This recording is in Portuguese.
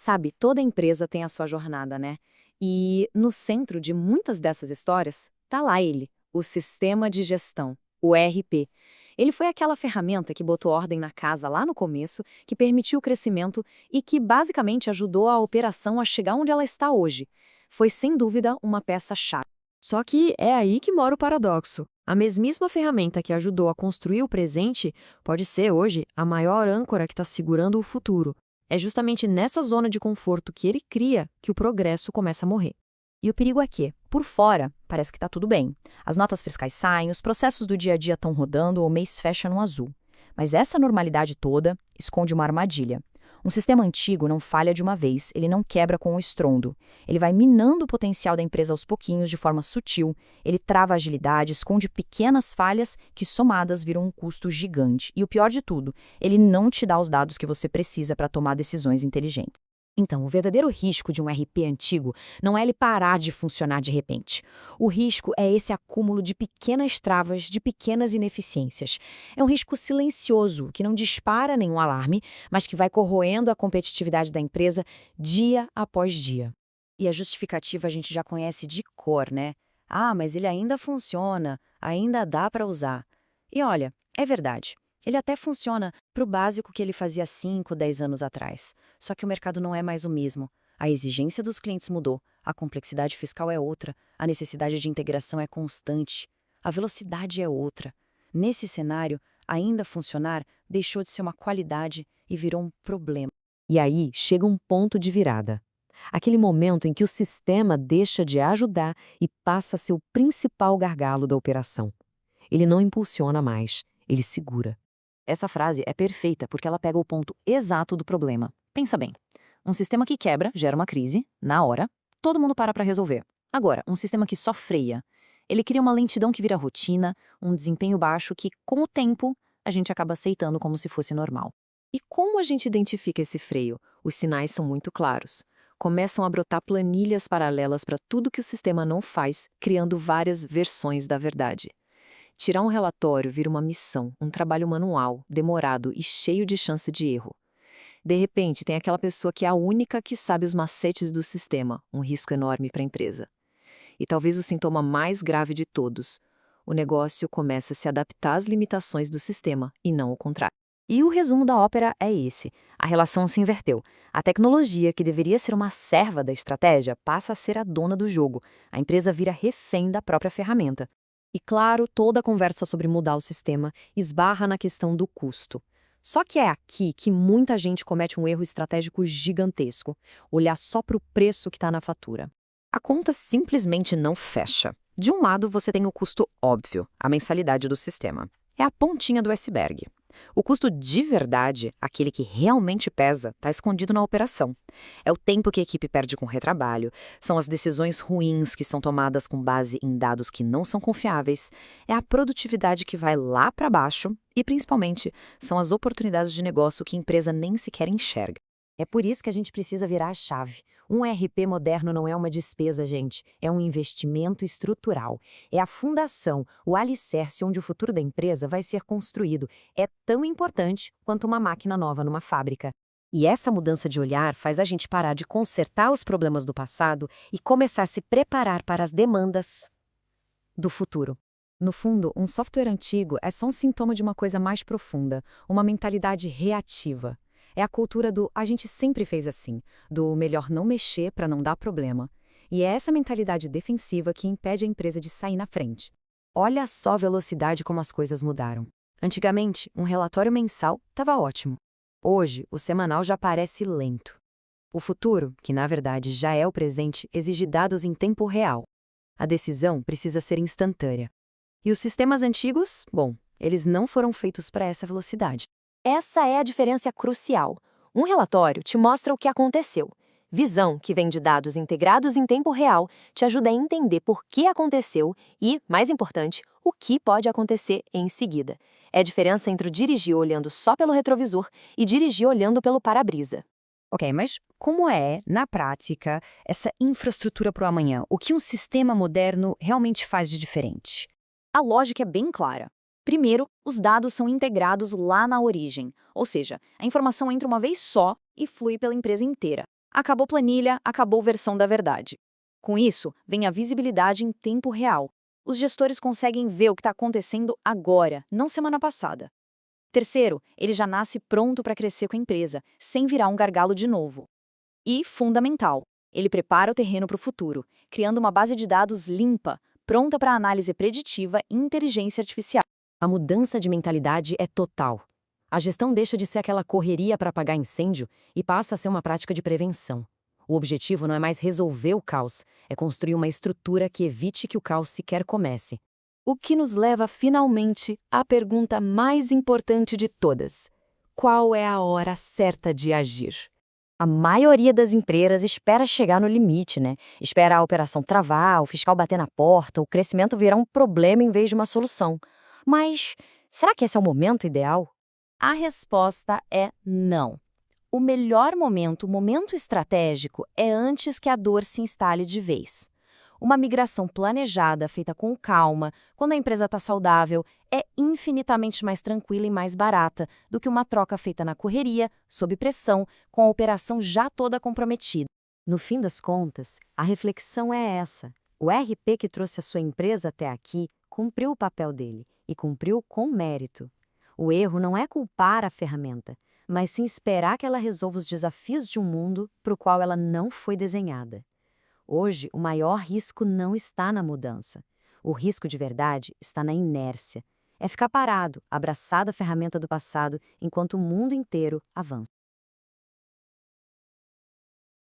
Sabe, toda empresa tem a sua jornada, né? E no centro de muitas dessas histórias, tá lá ele, o sistema de gestão, o ERP. Ele foi aquela ferramenta que botou ordem na casa lá no começo, que permitiu o crescimento e que basicamente ajudou a operação a chegar onde ela está hoje. Foi sem dúvida uma peça-chave. Só que é aí que mora o paradoxo. A mesmíssima ferramenta que ajudou a construir o presente pode ser hoje a maior âncora que está segurando o futuro. É justamente nessa zona de conforto que ele cria que o progresso começa a morrer. E o perigo é que, por fora, parece que está tudo bem. As notas fiscais saem, os processos do dia a dia estão rodando, o mês fecha no azul. Mas essa normalidade toda esconde uma armadilha. Um sistema antigo não falha de uma vez, ele não quebra com um estrondo. Ele vai minando o potencial da empresa aos pouquinhos, de forma sutil, ele trava a agilidade, esconde pequenas falhas que, somadas, viram um custo gigante. E o pior de tudo, ele não te dá os dados que você precisa para tomar decisões inteligentes. Então, o verdadeiro risco de um RP antigo não é ele parar de funcionar de repente. O risco é esse acúmulo de pequenas travas, de pequenas ineficiências. É um risco silencioso, que não dispara nenhum alarme, mas que vai corroendo a competitividade da empresa dia após dia. E a justificativa a gente já conhece de cor, né? Ah, mas ele ainda funciona, ainda dá para usar. E olha, é verdade. Ele até funciona para o básico que ele fazia 5, 10 anos atrás. Só que o mercado não é mais o mesmo. A exigência dos clientes mudou, a complexidade fiscal é outra, a necessidade de integração é constante, a velocidade é outra. Nesse cenário, ainda funcionar deixou de ser uma qualidade e virou um problema. E aí chega um ponto de virada. Aquele momento em que o sistema deixa de ajudar e passa a ser o principal gargalo da operação. Ele não impulsiona mais, ele segura. Essa frase é perfeita porque ela pega o ponto exato do problema. Pensa bem, um sistema que quebra gera uma crise, na hora, todo mundo para resolver. Agora, um sistema que só freia, ele cria uma lentidão que vira rotina, um desempenho baixo que, com o tempo, a gente acaba aceitando como se fosse normal. E como a gente identifica esse freio? Os sinais são muito claros. Começam a brotar planilhas paralelas para tudo que o sistema não faz, criando várias versões da verdade. Tirar um relatório vira uma missão, um trabalho manual, demorado e cheio de chance de erro. De repente, tem aquela pessoa que é a única que sabe os macetes do sistema, um risco enorme para a empresa. E talvez o sintoma mais grave de todos: o negócio começa a se adaptar às limitações do sistema, e não o contrário. E o resumo da ópera é esse. A relação se inverteu. A tecnologia, que deveria ser uma serva da estratégia, passa a ser a dona do jogo. A empresa vira refém da própria ferramenta. E claro, toda a conversa sobre mudar o sistema esbarra na questão do custo. Só que é aqui que muita gente comete um erro estratégico gigantesco: olhar só para o preço que está na fatura. A conta simplesmente não fecha. De um lado, você tem o custo óbvio, a mensalidade do sistema. É a pontinha do iceberg. O custo de verdade, aquele que realmente pesa, está escondido na operação. É o tempo que a equipe perde com retrabalho, são as decisões ruins que são tomadas com base em dados que não são confiáveis, é a produtividade que vai lá para baixo e, principalmente, são as oportunidades de negócio que a empresa nem sequer enxerga. É por isso que a gente precisa virar a chave. Um ERP moderno não é uma despesa, gente. É um investimento estrutural. É a fundação, o alicerce onde o futuro da empresa vai ser construído. É tão importante quanto uma máquina nova numa fábrica. E essa mudança de olhar faz a gente parar de consertar os problemas do passado e começar a se preparar para as demandas do futuro. No fundo, um software antigo é só um sintoma de uma coisa mais profunda, uma mentalidade reativa. É a cultura do "a gente sempre fez assim", do melhor não mexer para não dar problema. E é essa mentalidade defensiva que impede a empresa de sair na frente. Olha só a velocidade como as coisas mudaram. Antigamente, um relatório mensal estava ótimo. Hoje, o semanal já parece lento. O futuro, que na verdade já é o presente, exige dados em tempo real. A decisão precisa ser instantânea. E os sistemas antigos, bom, eles não foram feitos para essa velocidade. Essa é a diferença crucial. Um relatório te mostra o que aconteceu. Visão, que vem de dados integrados em tempo real, te ajuda a entender por que aconteceu e, mais importante, o que pode acontecer em seguida. É a diferença entre dirigir olhando só pelo retrovisor e dirigir olhando pelo para-brisa. Ok, mas como é, na prática, essa infraestrutura para o amanhã? O que um sistema moderno realmente faz de diferente? A lógica é bem clara. Primeiro, os dados são integrados lá na origem, ou seja, a informação entra uma vez só e flui pela empresa inteira. Acabou planilha, acabou versão da verdade. Com isso, vem a visibilidade em tempo real. Os gestores conseguem ver o que está acontecendo agora, não semana passada. Terceiro, ele já nasce pronto para crescer com a empresa, sem virar um gargalo de novo. E, fundamental, ele prepara o terreno para o futuro, criando uma base de dados limpa, pronta para análise preditiva e inteligência artificial. A mudança de mentalidade é total. A gestão deixa de ser aquela correria para apagar incêndio e passa a ser uma prática de prevenção. O objetivo não é mais resolver o caos, é construir uma estrutura que evite que o caos sequer comece. O que nos leva finalmente à pergunta mais importante de todas: qual é a hora certa de agir? A maioria das empresas espera chegar no limite, né? Espera a operação travar, o fiscal bater na porta, o crescimento virar um problema em vez de uma solução. Mas será que esse é o momento ideal? A resposta é não. O melhor momento, o momento estratégico, é antes que a dor se instale de vez. Uma migração planejada, feita com calma, quando a empresa está saudável, é infinitamente mais tranquila e mais barata do que uma troca feita na correria, sob pressão, com a operação já toda comprometida. No fim das contas, a reflexão é essa. O RP que trouxe a sua empresa até aqui cumpriu o papel dele, e cumpriu com mérito. O erro não é culpar a ferramenta, mas sim esperar que ela resolva os desafios de um mundo para o qual ela não foi desenhada. Hoje, o maior risco não está na mudança. O risco de verdade está na inércia. É ficar parado, abraçado à ferramenta do passado, enquanto o mundo inteiro avança.